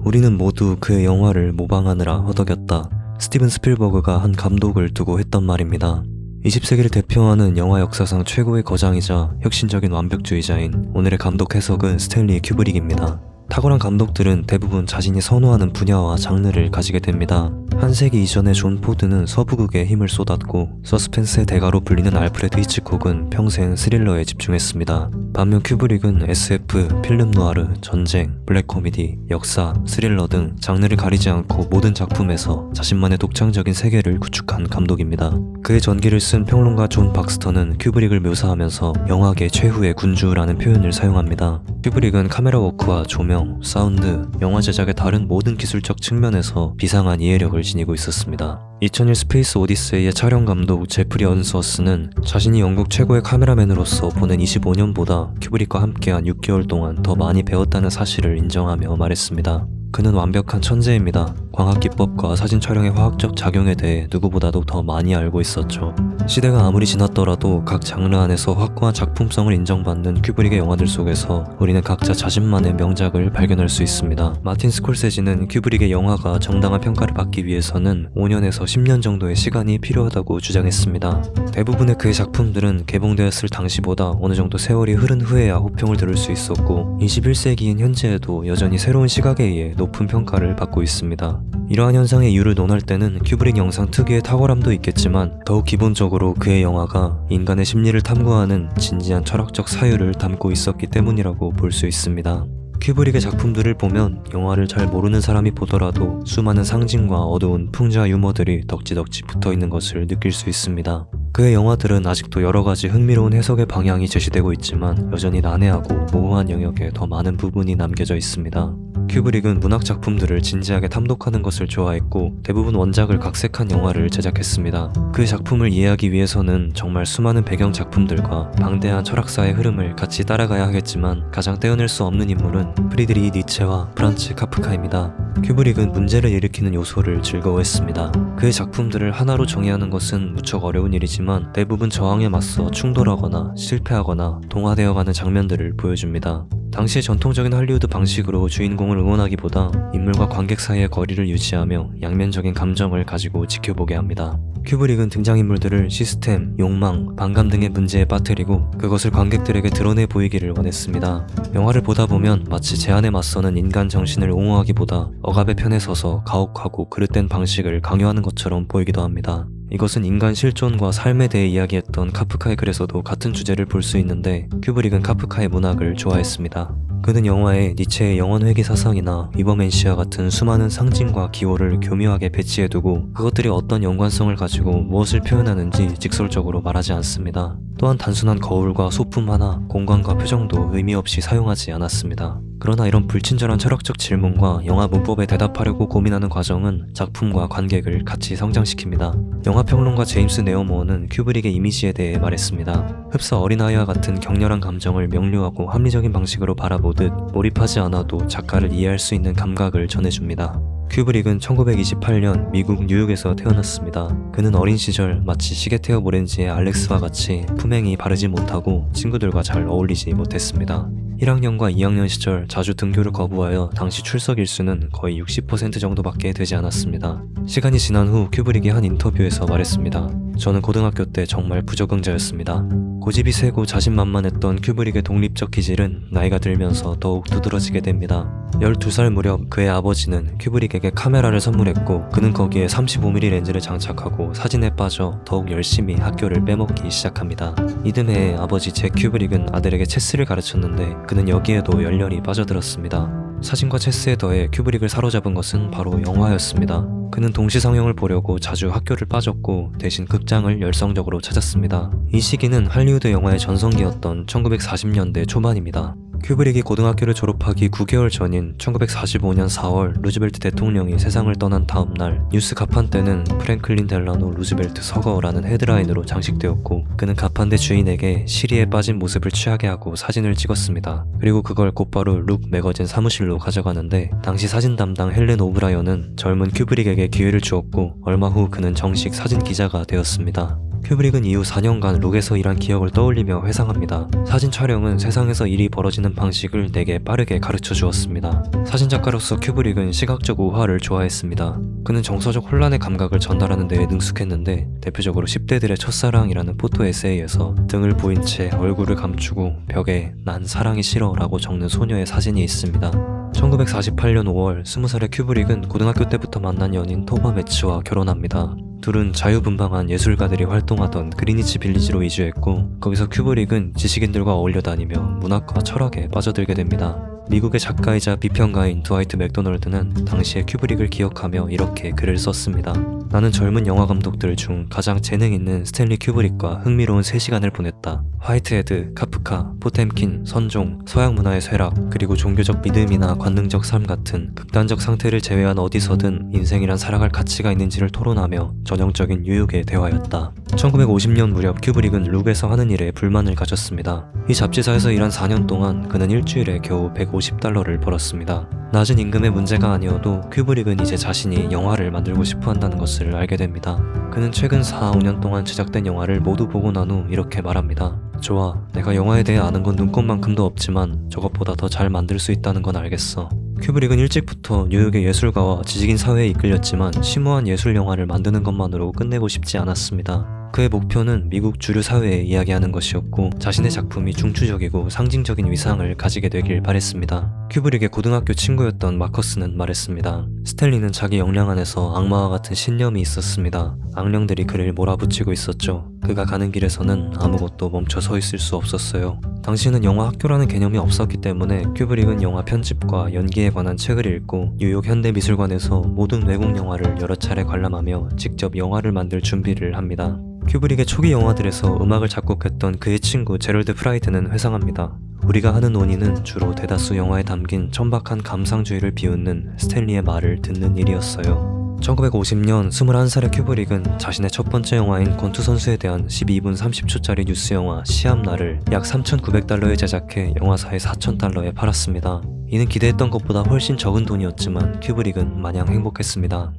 우리는 모두 그의 영화를 모방하느라 허덕였다. 스티븐 스필버그가 한 감독을 두고 했던 말입니다. 20세기를 대표하는 영화 역사상 최고의 거장이자 혁신적인 완벽주의자인 오늘의 감독 해석은 스탠리 큐브릭입니다. 탁월한 감독들은 대부분 자신이 선호하는 분야와 장르를 가지게 됩니다. 한 세기 이전에 존 포드는 서부극에 힘을 쏟았고 서스펜스의 대가로 불리는 알프레드 히치콕은 평생 스릴러에 집중했습니다. 반면 큐브릭은 SF, 필름 누아르, 전쟁, 블랙 코미디, 역사, 스릴러 등 장르를 가리지 않고 모든 작품에서 자신만의 독창적인 세계를 구축한 감독입니다. 그의 전기를 쓴 평론가 존 박스터는 큐브릭을 묘사하면서 영화계 최후의 군주라는 표현을 사용합니다. 큐브릭은 카메라 워크와 조명, 사운드, 영화 제작의 다른 모든 기술적 측면에서 비상한 이해력을 지니고 있었습니다. 2001 스페이스 오디세이의 촬영 감독 제프리 언스워스는 자신이 영국 최고의 카메라맨으로서 보낸 25년보다 큐브릭과 함께한 6개월 동안 더 많이 배웠다는 사실을 인정하며 말했습니다. 그는 완벽한 천재입니다. 광학 기법과 사진 촬영의 화학적 작용에 대해 누구보다도 더 많이 알고 있었죠. 시대가 아무리 지났더라도 각 장르 안에서 확고한 작품성을 인정받는 큐브릭의 영화들 속에서 우리는 각자 자신만의 명작을 발견할 수 있습니다. 마틴 스콜세지는 큐브릭의 영화가 정당한 평가를 받기 위해서는 5년에서 10년 정도의 시간이 필요하다고 주장했습니다. 대부분의 그의 작품들은 개봉되었을 당시보다 어느 정도 세월이 흐른 후에야 호평을 들을 수 있었고 21세기인 현재에도 여전히 새로운 시각에 의해 높은 평가를 받고 있습니다. 이러한 현상의 이유를 논할 때는 큐브릭 영상 특유의 탁월함도 있겠지만 더욱 기본적으로 그의 영화가 인간의 심리를 탐구하는 진지한 철학적 사유를 담고 있었기 때문이라고 볼 수 있습니다. 큐브릭의 작품들을 보면 영화를 잘 모르는 사람이 보더라도 수많은 상징과 어두운 풍자 유머들이 덕지덕지 붙어있는 것을 느낄 수 있습니다. 그의 영화들은 아직도 여러가지 흥미로운 해석의 방향이 제시되고 있지만 여전히 난해하고 모호한 영역에 더 많은 부분이 남겨져 있습니다. 큐브릭은 문학 작품들을 진지하게 탐독하는 것을 좋아했고 대부분 원작을 각색한 영화를 제작했습니다. 그 작품을 이해하기 위해서는 정말 수많은 배경 작품들과 방대한 철학사의 흐름을 같이 따라가야 하겠지만 가장 떼어낼 수 없는 인물은 프리드리히 니체와 프란츠 카프카입니다. 큐브릭은 문제를 일으키는 요소를 즐거워했습니다. 그의 작품들을 하나로 정의하는 것은 무척 어려운 일이지만 대부분 저항에 맞서 충돌하거나 실패하거나 동화되어가는 장면들을 보여줍니다. 당시의 전통적인 할리우드 방식으로 주인공을 응원하기보다 인물과 관객 사이의 거리를 유지하며 양면적인 감정을 가지고 지켜보게 합니다. 큐브릭은 등장인물들을 시스템, 욕망, 반감 등의 문제에 빠뜨리고 그것을 관객들에게 드러내 보이기를 원했습니다. 영화를 보다 보면 마치 제한에 맞서는 인간 정신을 옹호하기보다 억압의 편에 서서 가혹하고 그릇된 방식을 강요하는 것처럼 보이기도 합니다. 이것은 인간 실존과 삶에 대해 이야기했던 카프카의 글에서도 같은 주제를 볼 수 있는데 큐브릭은 카프카의 문학을 좋아했습니다. 그는 영화에 니체의 영원회귀 사상이나 위버맨시아 같은 수많은 상징과 기호를 교묘하게 배치해두고 그것들이 어떤 연관성을 가지고 무엇을 표현하는지 직설적으로 말하지 않습니다. 또한 단순한 거울과 소품 하나, 공간과 표정도 의미 없이 사용하지 않았습니다. 그러나 이런 불친절한 철학적 질문과 영화 문법에 대답하려고 고민하는 과정은 작품과 관객을 같이 성장시킵니다. 영화평론가 제임스 네어모어는 큐브릭의 이미지에 대해 말했습니다. 흡사 어린아이와 같은 격렬한 감정을 명료하고 합리적인 방식으로 바라보듯 몰입하지 않아도 작가를 이해할 수 있는 감각을 전해줍니다. 큐브릭은 1928년 미국 뉴욕에서 태어났습니다. 그는 어린 시절 마치 시계테어 모렌지의 알렉스와 같이 품행이 바르지 못하고 친구들과 잘 어울리지 못했습니다. 1학년과 2학년 시절 자주 등교를 거부하여 당시 출석 일수는 거의 60% 정도밖에 되지 않았습니다. 시간이 지난 후 큐브릭이 한 인터뷰에서 말했습니다. 저는 고등학교 때 정말 부적응자였습니다. 고집이 세고 자신만만했던 큐브릭의 독립적 기질은 나이가 들면서 더욱 두드러지게 됩니다. 12살 무렵 그의 아버지는 큐브릭에게 카메라를 선물했고 그는 거기에 35mm 렌즈를 장착하고 사진에 빠져 더욱 열심히 학교를 빼먹기 시작합니다. 이듬해 아버지 잭 큐브릭은 아들에게 체스를 가르쳤는데 그는 여기에도 열렬히 빠져들었습니다. 사진과 체스에 더해 큐브릭을 사로잡은 것은 바로 영화였습니다. 그는 동시상영을 보려고 자주 학교를 빠졌고 대신 극장을 열성적으로 찾았습니다. 이 시기는 할리우드 영화의 전성기였던 1940년대 초반입니다. 큐브릭이 고등학교를 졸업하기 9개월 전인 1945년 4월 루즈벨트 대통령이 세상을 떠난 다음 날 뉴스 가판대는 프랭클린 델라노 루즈벨트 서거라는 헤드라인으로 장식되었고 그는 가판대 주인에게 시리에 빠진 모습을 취하게 하고 사진을 찍었습니다. 그리고 그걸 곧바로 룩 매거진 사무실로 가져가는데 당시 사진 담당 헬렌 오브라이언은 젊은 큐브릭에게 기회를 주었고 얼마 후 그는 정식 사진 기자가 되었습니다. 큐브릭은 이후 4년간 룩에서 일한 기억을 떠올리며 회상합니다. 사진 촬영은 세상에서 일이 벌어지는 방식을 내게 빠르게 가르쳐 주었습니다. 사진작가로서 큐브릭은 시각적 우화를 좋아했습니다. 그는 정서적 혼란의 감각을 전달하는 데에 능숙했는데 대표적으로 10대들의 첫사랑이라는 포토 에세이에서 등을 보인 채 얼굴을 감추고 벽에 난 사랑이 싫어 라고 적는 소녀의 사진이 있습니다. 1948년 5월 20살의 큐브릭은 고등학교 때부터 만난 연인 토바 매츠와 결혼합니다. 둘은 자유분방한 예술가들이 활동하던 그리니치 빌리지로 이주했고 거기서 큐브릭은 지식인들과 어울려 다니며 문학과 철학에 빠져들게 됩니다. 미국의 작가이자 비평가인 드와이트 맥도널드는 당시의 큐브릭을 기억하며 이렇게 글을 썼습니다. 나는 젊은 영화 감독들 중 가장 재능 있는 스탠리 큐브릭과 흥미로운 3시간을 보냈다. 화이트헤드, 카프카, 포템킨, 선종, 서양 문화의 쇠락, 그리고 종교적 믿음이나 관능적 삶 같은 극단적 상태를 제외한 어디서든 인생이란 살아갈 가치가 있는지를 토론하며 전형적인 유욕의 대화였다. 1950년 무렵 큐브릭은 룩에서 하는 일에 불만을 가졌습니다. 이 잡지사에서 일한 4년 동안 그는 일주일에 겨우 $150를 벌었습니다. 낮은 임금의 문제가 아니어도 큐브릭은 이제 자신이 영화를 만들고 싶어 한다는 것을 알게 됩니다. 그는 최근 4, 5년 동안 제작된 영화를 모두 보고 난 후 이렇게 말합니다. 좋아, 내가 영화에 대해 아는 건 눈꽃만큼도 없지만 저것보다 더 잘 만들 수 있다는 건 알겠어. 큐브릭은 일찍부터 뉴욕의 예술가와 지식인 사회에 이끌렸지만 심오한 예술 영화를 만드는 것만으로 끝내고 싶지 않았습니다. 그의 목표는 미국 주류 사회에 이야기하는 것이었고 자신의 작품이 중추적이고 상징적인 위상을 가지게 되길 바랬습니다. 큐브릭의 고등학교 친구였던 마커스는 말했습니다. 스탠리는 자기 역량 안에서 악마와 같은 신념이 있었습니다. 악령들이 그를 몰아붙이고 있었죠. 그가 가는 길에서는 아무것도 멈춰 서 있을 수 없었어요. 당시에는 영화 학교라는 개념이 없었기 때문에 큐브릭은 영화 편집과 연기에 관한 책을 읽고 뉴욕 현대미술관에서 모든 외국 영화를 여러 차례 관람하며 직접 영화를 만들 준비를 합니다. 큐브릭의 초기 영화들에서 음악을 작곡했던 그의 친구 제럴드 프라이드는 회상합니다. 우리가 하는 논의는 주로 대다수 영화에 담긴 천박한 감상주의를 비웃는 스탠리의 말을 듣는 일이었어요. 1950년 21살의 큐브릭은 자신의 첫 번째 영화인 권투선수에 대한 12분 30초짜리 뉴스 영화 시합날을 약 $3,900에 제작해 영화사에 $4,000에 팔았습니다. 이는 기대했던 것보다 훨씬 적은 돈이었지만 큐브릭은 마냥 행복했습니다.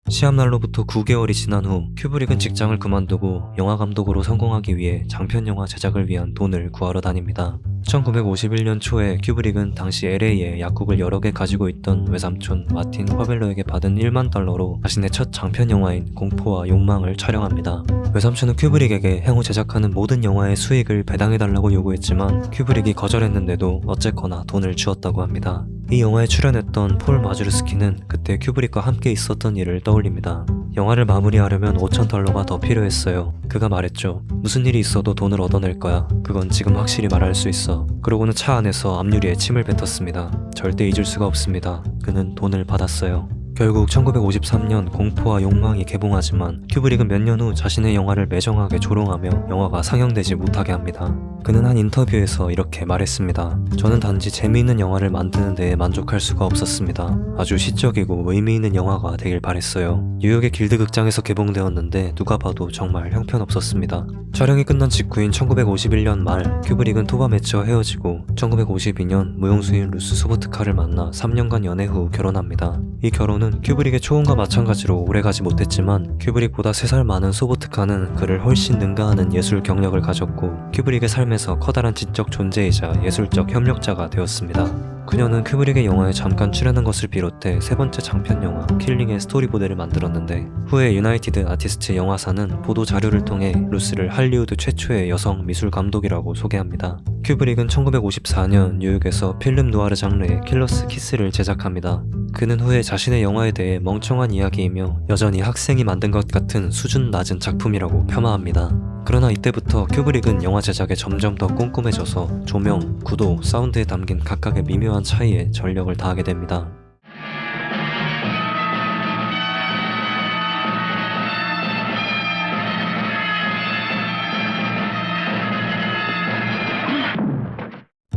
시합날로부터 9개월이 지난 후 큐브릭은 직장을 그만두고 영화 감독으로 성공하기 위해 장편 영화 제작을 위한 돈을 구하러 다닙니다. 1951년 초에 큐브릭은 당시 LA에 약국을 여러 개 가지고 있던 외삼촌 마틴 퍼벨러에게 받은 $10,000로 자신의 첫 장편 영화인 공포와 욕망을 촬영합니다. 외삼촌은 큐브릭에게 향후 제작하는 모든 영화의 수익을 배당해달라고 요구했지만 큐브릭이 거절했는데도 어쨌거나 돈을 주었다고 합니다. 이 영화에 출연했던 폴 마주르스키는 그때 큐브릭과 함께 있었던 일을 떠올립니다. 영화를 마무리하려면 $5,000가 더 필요했어요. 그가 말했죠. 무슨 일이 있어도 돈을 얻어낼 거야. 그건 지금 확실히 말할 수 있어. 그러고는 차 안에서 앞유리에 침을 뱉었습니다. 절대 잊을 수가 없습니다. 그는 돈을 받았어요. 결국 1953년 공포와 욕망이 개봉하지만 큐브릭은 몇 년 후 자신의 영화를 매정하게 조롱하며 영화가 상영되지 못하게 합니다. 그는 한 인터뷰에서 이렇게 말했습니다. 저는 단지 재미있는 영화를 만드는 데에 만족할 수가 없었습니다. 아주 시적이고 의미 있는 영화가 되길 바랬어요. 뉴욕의 길드 극장에서 개봉되었는데 누가 봐도 정말 형편없었습니다. 촬영이 끝난 직후인 1951년 말 큐브릭은 토바 매츠와 헤어지고 1952년 무용수인 루스 소보트카를 만나 3년간 연애 후 결혼합니다. 이 결혼은 큐브릭의 초혼과 마찬가지로 오래가지 못했지만 큐브릭보다 3살 많은 소보트카는 그를 훨씬 능가하는 예술 경력을 가졌고 큐브릭의 삶에서 커다란 지적 존재이자 예술적 협력자가 되었습니다. 그녀는 큐브릭의 영화에 잠깐 출연한 것을 비롯해 세 번째 장편 영화 킬링의 스토리보드를 만들었는데 후에 유나이티드 아티스트 영화사는 보도 자료를 통해 루스를 할리우드 최초의 여성 미술 감독이라고 소개합니다. 큐브릭은 1954년 뉴욕에서 필름 누아르 장르의 킬러스 키스를 제작합니다. 그는 후에 자신의 영화에 대해 멍청한 이야기이며 여전히 학생이 만든 것 같은 수준 낮은 작품이라고 폄하합니다. 그러나 이때부터 큐브릭은 영화 제작에 점점 더 꼼꼼해져서 조명, 구도, 사운드에 담긴 각각의 미묘한 차이에 전력을 다하게 됩니다.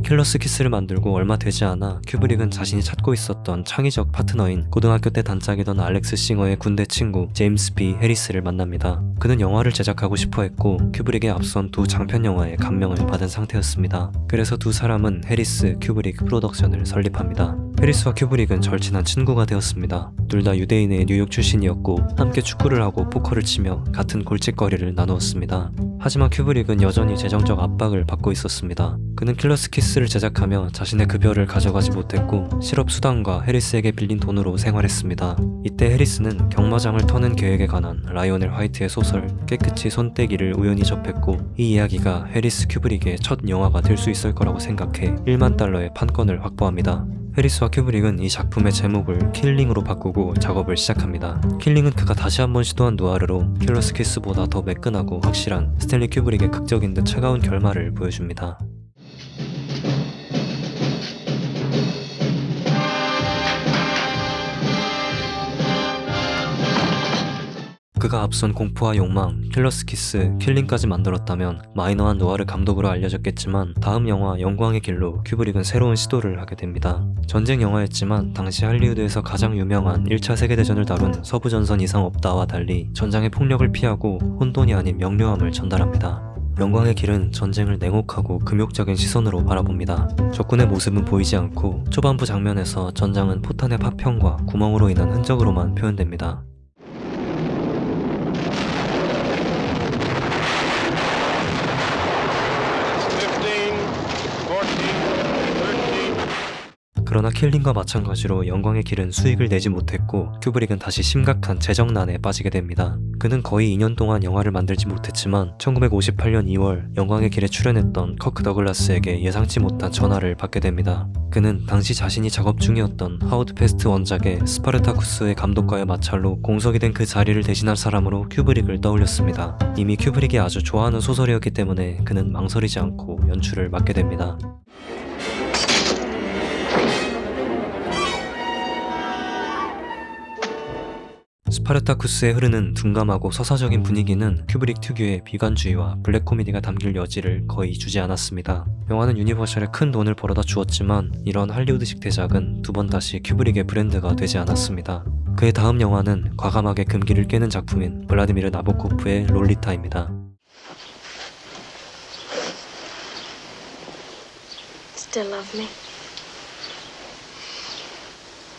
킬러스 키스를 만들고 얼마 되지 않아 큐브릭은 자신이 찾고 있었던 창의적 파트너인 고등학교 때 단짝이던 알렉스 싱어의 군대 친구 제임스 B 해리스를 만납니다. 그는 영화를 제작하고 싶어 했고 큐브릭의 앞선 두 장편 영화에 감명을 받은 상태였습니다. 그래서 두 사람은 해리스 큐브릭 프로덕션을 설립합니다. 해리스와 큐브릭은 절친한 친구가 되었습니다. 둘 다 유대인의 뉴욕 출신이었고 함께 축구를 하고 포커를 치며 같은 골칫거리를 나누었습니다. 하지만 큐브릭은 여전히 재정적 압박을 받고 있었습니다. 그는 킬러스 키스를 제작하며 자신의 급여를 가져가지 못했고 실업 수당과 해리스에게 빌린 돈으로 생활했습니다. 이때 해리스는 경마장을 터는 계획에 관한 라이오넬 화이트의 소설 깨끗이 손떼기를 우연히 접했고 이 이야기가 해리스 큐브릭의 첫 영화가 될 수 있을 거라고 생각해 1만 달러의 판권을 확보합니다. 해리스와 큐브릭은 이 작품의 제목을 킬링으로 바꾸고 작업을 시작합니다. 킬링은 그가 다시 한번 시도한 누아르로 킬러스 키스보다 더 매끈하고 확실한 스탠리 큐브릭의 극적인 듯 차가운 결말을 보여줍니다. 그가 앞선 공포와 욕망, 킬러스 키스, 킬링까지 만들었다면 마이너한 노아르 감독으로 알려졌겠지만 다음 영화 영광의 길로 큐브릭은 새로운 시도를 하게 됩니다. 전쟁 영화였지만 당시 할리우드에서 가장 유명한 1차 세계대전을 다룬 서부전선 이상 없다와 달리 전장의 폭력을 피하고 혼돈이 아닌 명료함을 전달합니다. 영광의 길은 전쟁을 냉혹하고 금욕적인 시선으로 바라봅니다. 적군의 모습은 보이지 않고 초반부 장면에서 전장은 포탄의 파편과 구멍으로 인한 흔적으로만 표현됩니다. 그러나 킬링과 마찬가지로 영광의 길은 수익을 내지 못했고 큐브릭은 다시 심각한 재정난에 빠지게 됩니다. 그는 거의 2년 동안 영화를 만들지 못했지만 1958년 2월 영광의 길에 출연했던 커크 더글라스에게 예상치 못한 전화를 받게 됩니다. 그는 당시 자신이 작업 중이었던 하워드 페스트 원작의 스파르타쿠스의 감독과의 마찰로 공석이 된 그 자리를 대신할 사람으로 큐브릭을 떠올렸습니다. 이미 큐브릭이 아주 좋아하는 소설이었기 때문에 그는 망설이지 않고 연출을 맡게 됩니다. 스파르타쿠스에 흐르는 둔감하고 서사적인 분위기는 큐브릭 특유의 비관주의와 블랙 코미디가 담길 여지를 거의 주지 않았습니다. 영화는 유니버셜에 큰 돈을 벌어다 주었지만 이런 할리우드식 대작은 두 번 다시 큐브릭의 브랜드가 되지 않았습니다. 그의 다음 영화는 과감하게 금기를 깨는 작품인 블라디미르 나보코프의 롤리타입니다. Still love me?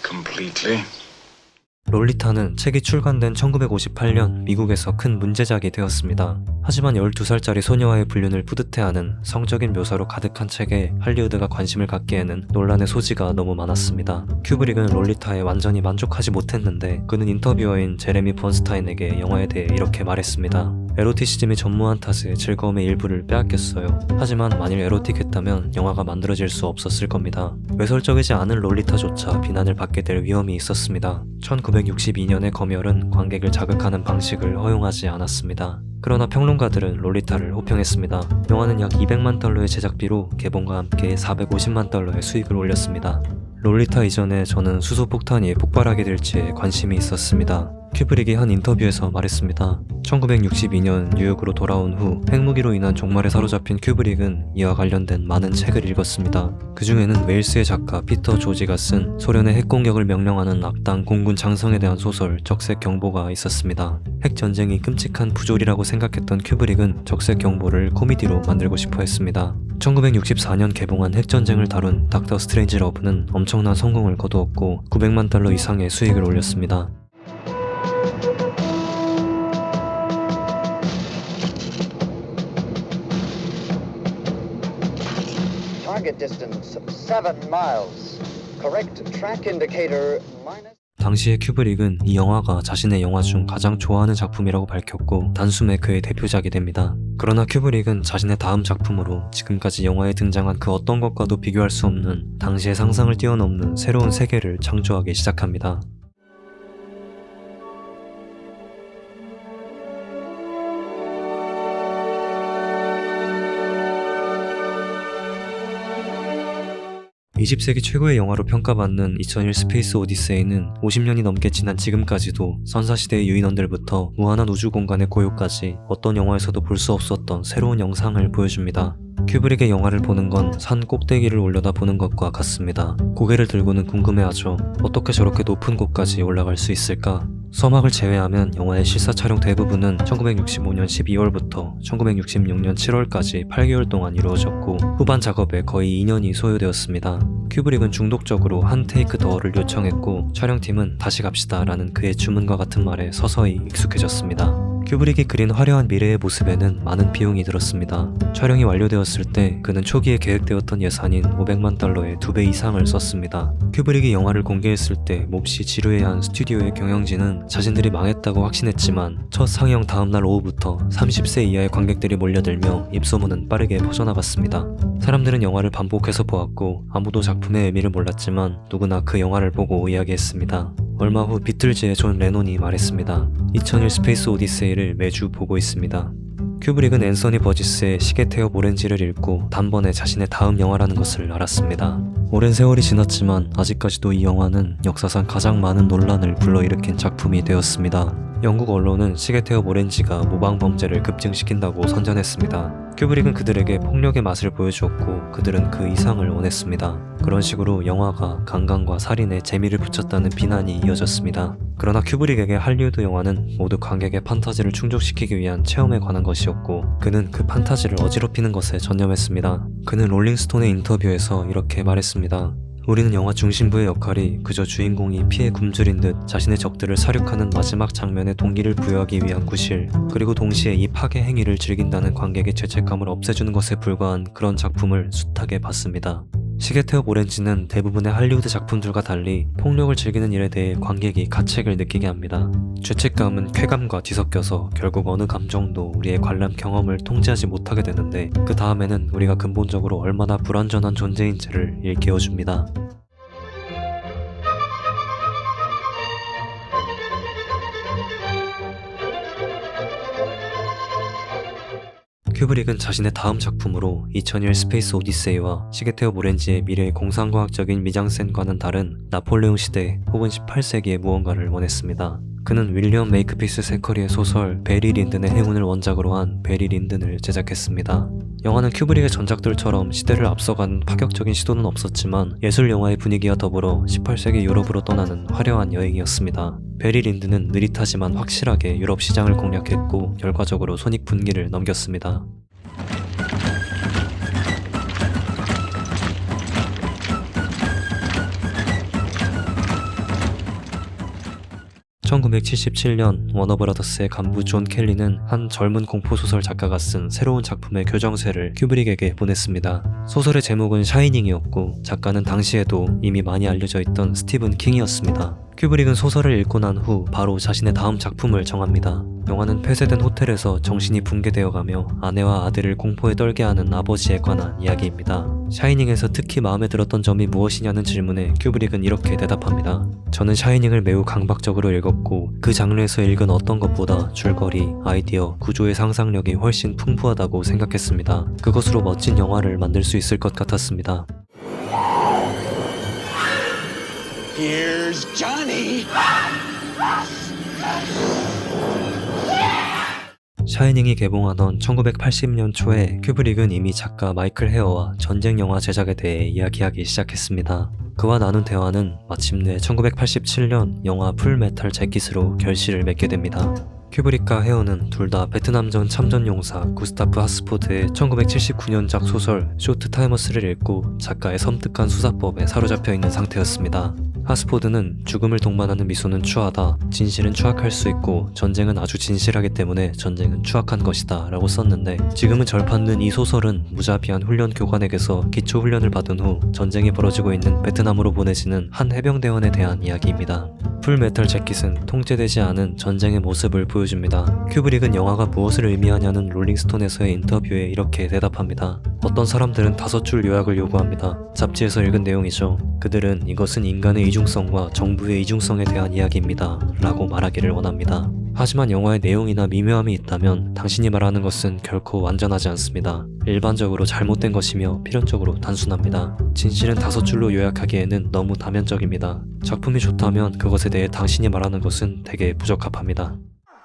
Completely. 롤리타는 책이 출간된 1958년 미국에서 큰 문제작이 되었습니다. 하지만 12살짜리 소녀와의 불륜을 뿌듯해하는 성적인 묘사로 가득한 책에 할리우드가 관심을 갖기에는 논란의 소지가 너무 많았습니다. 큐브릭은 롤리타에 완전히 만족하지 못했는데 그는 인터뷰어인 제레미 번스타인에게 영화에 대해 이렇게 말했습니다. 에로티시즘이 전무한 탓에 즐거움의 일부를 빼앗겼어요. 하지만 만일 에로틱했다면 영화가 만들어질 수 없었을 겁니다. 외설적이지 않은 롤리타조차 비난을 받게 될 위험이 있었습니다. 1962년의 검열은 관객을 자극하는 방식을 허용하지 않았습니다. 그러나 평론가들은 롤리타를 호평했습니다. 영화는 약 200만 달러의 제작비로 개봉과 함께 450만 달러의 수익을 올렸습니다. 롤리타 이전에 저는 수소폭탄이 폭발하게 될지에 관심이 있었습니다. 큐브릭이 한 인터뷰에서 말했습니다. 1962년 뉴욕으로 돌아온 후 핵무기로 인한 종말에 사로잡힌 큐브릭은 이와 관련된 많은 책을 읽었습니다. 그 중에는 웨일스의 작가 피터 조지가 쓴 소련의 핵공격을 명령하는 악당 공군 장성에 대한 소설 적색 경보가 있었습니다. 핵전쟁이 끔찍한 부조리라고 생각했던 큐브릭은 적색 경보를 코미디로 만들고 싶어 했습니다. 1964년 개봉한 핵전쟁을 다룬 닥터 스트레인지 러브는 엄청난 성공을 거두었고 900만 달러 이상의 수익을 올렸습니다. Target distance 7 miles. Correct track indicator minus. 당시의 큐브릭은 이 영화가 자신의 영화 중 가장 좋아하는 작품이라고 밝혔고 단숨에 그의 대표작이 됩니다. 그러나 큐브릭은 자신의 다음 작품으로 지금까지 영화에 등장한 그 어떤 것과도 비교할 수 없는 당시의 상상을 뛰어넘는 새로운 세계를 창조하기 시작합니다. (20세기) 최고의 영화로 평가받는 2001 스페이스 오디세이는 50년이 넘게 지난 지금까지도 선사시대의 유인원들부터 무한한 우주 공간의 고요까지 어떤 영화에서도 볼 수 없었던 새로운 영상을 보여줍니다. 큐브릭의 영화를 보는 건 산 꼭대기를 올려다 보는 것과 같습니다. 고개를 들고는 궁금해하죠. 어떻게 저렇게 높은 곳까지 올라갈 수 있을까? 서막을 제외하면 영화의 실사 촬영 대부분은 1965년 12월부터 1966년 7월까지 8개월 동안 이루어졌고 후반 작업에 거의 2년이 소요되었습니다. 큐브릭은 중독적으로 한 테이크 더를 요청했고 촬영팀은 다시 갑시다 라는 그의 주문과 같은 말에 서서히 익숙해졌습니다. 큐브릭이 그린 화려한 미래의 모습에는 많은 비용이 들었습니다. 촬영이 완료되었을 때 그는 초기에 계획되었던 예산인 500만 달러의 2배 이상을 썼습니다. 큐브릭이 영화를 공개했을 때 몹시 지루해야 한 스튜디오의 경영진은 자신들이 망했다고 확신했지만 첫 상영 다음날 오후부터 30세 이하의 관객들이 몰려들며 입소문은 빠르게 퍼져나갔습니다. 사람들은 영화를 반복해서 보았고 아무도 작품의 의미를 몰랐지만 누구나 그 영화를 보고 이야기했습니다. 얼마 후 비틀즈의 존 레논이 말했습니다. 2001 스페이스 오디세이를 매주 보고 있습니다. 큐브릭은 앤서니 버지스의 시계태엽 오렌지를 읽고 단번에 자신의 다음 영화라는 것을 알았습니다. 오랜 세월이 지났지만 아직까지도 이 영화는 역사상 가장 많은 논란을 불러일으킨 작품이 되었습니다. 영국 언론은 시계태엽 오렌지가 모방 범죄를 급증시킨다고 선전했습니다. 큐브릭은 그들에게 폭력의 맛을 보여주었고 그들은 그 이상을 원했습니다. 그런 식으로 영화가 강간과 살인에 재미를 붙였다는 비난이 이어졌습니다. 그러나 큐브릭에게 할리우드 영화는 모두 관객의 판타지를 충족시키기 위한 체험에 관한 것이었고 그는 그 판타지를 어지럽히는 것에 전념했습니다. 그는 롤링스톤의 인터뷰에서 이렇게 말했습니다. 우리는 영화 중심부의 역할이 그저 주인공이 피에 굶주린 듯 자신의 적들을 사륙하는 마지막 장면에 동기를 부여하기 위한 구실, 그리고 동시에 이 파괴 행위를 즐긴다는 관객의 죄책감을 없애주는 것에 불과한 그런 작품을 숱하게 봤습니다. 시계태엽 오렌지는 대부분의 할리우드 작품들과 달리 폭력을 즐기는 일에 대해 관객이 가책을 느끼게 합니다. 죄책감은 쾌감과 뒤섞여서 결국 어느 감정도 우리의 관람 경험을 통제하지 못하게 되는데 그 다음에는 우리가 근본적으로 얼마나 불완전한 존재인지를 일깨워줍니다. 큐브릭은 자신의 다음 작품으로 2001 스페이스 오디세이와 시계태엽 오렌지의 미래의 공상과학적인 미장센과는 다른 나폴레옹 시대 혹은 18세기의 무언가를 원했습니다. 그는 윌리엄 메이크피스 세커리의 소설 베리 린든의 행운을 원작으로 한 베리 린든을 제작했습니다. 영화는 큐브릭의 전작들처럼 시대를 앞서간 파격적인 시도는 없었지만 예술 영화의 분위기와 더불어 18세기 유럽으로 떠나는 화려한 여행이었습니다. 베리 린든은 느릿하지만 확실하게 유럽 시장을 공략했고 결과적으로 손익분기를 넘겼습니다. (1977년) 워너브라더스의 간부 존 켈리는 한 젊은 공포소설 작가가 쓴 새로운 작품의 교정세를 큐브릭에게 보냈습니다. 소설의 제목은 샤이닝이었고 작가는 당시에도 이미 많이 알려져 있던 스티븐 킹이었습니다. 큐브릭은 소설을 읽고 난 후 바로 자신의 다음 작품을 정합니다. 영화는 폐쇄된 호텔에서 정신이 붕괴되어가며 아내와 아들을 공포에 떨게 하는 아버지에 관한 이야기입니다. 샤이닝에서 특히 마음에 들었던 점이 무엇이냐는 질문에 큐브릭은 이렇게 대답합니다. 저는 샤이닝을 매우 강박적으로 읽었고 그 장르에서 읽은 어떤 것보다 줄거리, 아이디어, 구조의 상상력이 훨씬 풍부하다고 생각했습니다. 그것으로 멋진 영화를 만들 수 있을 것 같았습니다. Here's Johnny. 샤이닝이 개봉하던 1980년 초에 큐브릭은 이미 작가 마이클 헤어와 전쟁 영화 제작에 대해 이야기하기 시작했습니다. 그와 나눈 대화는 마침내 1987년 영화 풀메탈 재킷으로 결실을 맺게 됩니다. 큐브릭과 헤어는 둘 다 베트남전 참전용사 구스타프 하스포드의 1979년작 소설 쇼트 타이머스를 읽고 작가의 섬뜩한 수사법에 사로잡혀 있는 상태였습니다. 하스포드는 죽음을 동반하는 미소는 추하다, 진실은 추악할 수 있고 전쟁은 아주 진실하기 때문에 전쟁은 추악한 것이다 라고 썼는데 지금은 절판된 이 소설은 무자비한 훈련 교관에게서 기초 훈련을 받은 후 전쟁이 벌어지고 있는 베트남으로 보내지는 한 해병대원에 대한 이야기입니다. 풀메탈 재킷은 통제되지 않은 전쟁의 모습을 보여줍니다. 큐브릭은 영화가 무엇을 의미하냐는 롤링스톤에서의 인터뷰에 이렇게 대답합니다. 어떤 사람들은 5줄 요약을 요구합니다. 잡지에서 읽은 내용이죠. 그들은 이것은 인간의 이중성과 정부의 이중성에 대한 이야기입니다 라고 말하기를 원합니다. 하지만 영화의 내용이나 미묘함이 있다면 당신이 말하는 것은 결코 완전하지 않습니다. 일반적으로 잘못된 것이며 필연적으로 단순합니다. 진실은 5줄로 요약하기에는 너무 다면적입니다. 작품이 좋다면 그것에 대해 당신이 말하는 것은 되게 부적합합니다.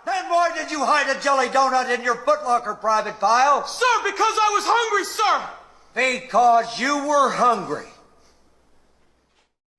Then why did you you hide a jelly donut in your footlocker, Private Pyle? Sir, because I was hungry, sir! Because you were hungry.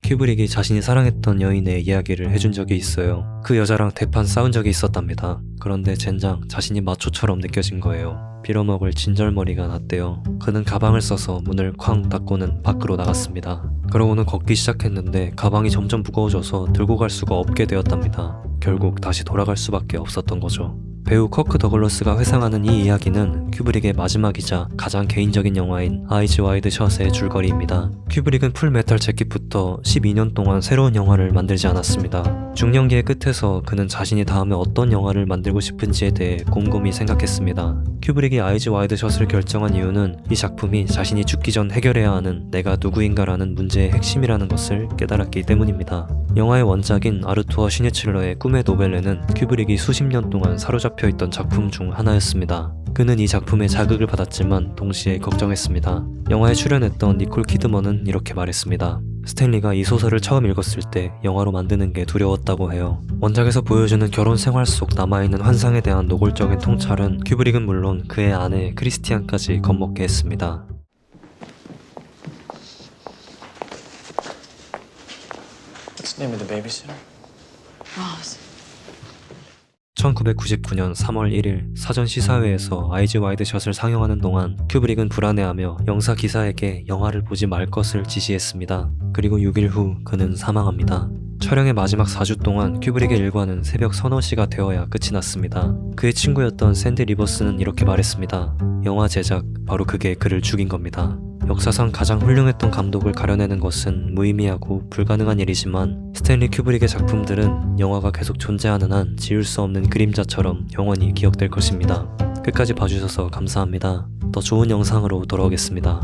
큐브릭이 자신이 사랑했던 여인의 이야기를 해준 적이 있어요. 그 여자랑 대판 싸운 적이 있었답니다. 그런데 젠장 자신이 마초처럼 느껴진 거예요. 빌어먹을 진절머리가 났대요. 그는 가방을 써서 문을 쾅 닫고는 밖으로 나갔습니다. 그러고는 걷기 시작했는데 가방이 점점 무거워져서 들고 갈 수가 없게 되었답니다. 결국 다시 돌아갈 수밖에 없었던 거죠. 배우 커크 더글러스가 회상하는 이 이야기는 큐브릭의 마지막이자 가장 개인적인 영화인 아이즈 와이드 셧의 줄거리입니다. 큐브릭은 풀메탈 재킷부터 12년 동안 새로운 영화를 만들지 않았습니다. 중년기의 끝에서 그는 자신이 다음에 어떤 영화를 만들고 싶은지에 대해 곰곰이 생각했습니다. 큐브릭이 아이즈 와이드 셧을 결정한 이유는 이 작품이 자신이 죽기 전 해결해야 하는 내가 누구인가라는 문제의 핵심이라는 것을 깨달았기 때문입니다. 영화의 원작인 아르투어 슈니츠러의 꿈의 노벨레는 큐브릭이 수십 년 동안 사로잡혀 있던 작품 중 하나였습니다. 그는 이 작품에 자극을 받았지만 동시에 걱정했습니다. 영화에 출연했던 니콜 키드먼은 이렇게 말했습니다. 스탠리가 이 소설을 처음 읽었을 때 영화로 만드는 게 두려웠다고 해요. 원작에서 보여주는 결혼 생활 속 남아있는 환상에 대한 노골적인 통찰은 큐브릭은 물론 그의 아내 크리스티안까지 겁먹게 했습니다. What's the name of the babysitter? Rose. 1999년 3월 1일 사전 시사회에서 아이즈 와이드 셧을 상영하는 동안 큐브릭은 불안해하며 영사 기사에게 영화를 보지 말 것을 지시했습니다. 그리고 6일 후 그는 사망합니다. 촬영의 마지막 4주 동안 큐브릭의 일과는 새벽 서너 시가 되어야 끝이 났습니다. 그의 친구였던 샌디 리버스는 이렇게 말했습니다. 영화 제작, 바로 그게 그를 죽인 겁니다. 역사상 가장 훌륭했던 감독을 가려내는 것은 무의미하고 불가능한 일이지만 스탠리 큐브릭의 작품들은 영화가 계속 존재하는 한 지울 수 없는 그림자처럼 영원히 기억될 것입니다. 끝까지 봐주셔서 감사합니다. 더 좋은 영상으로 돌아오겠습니다.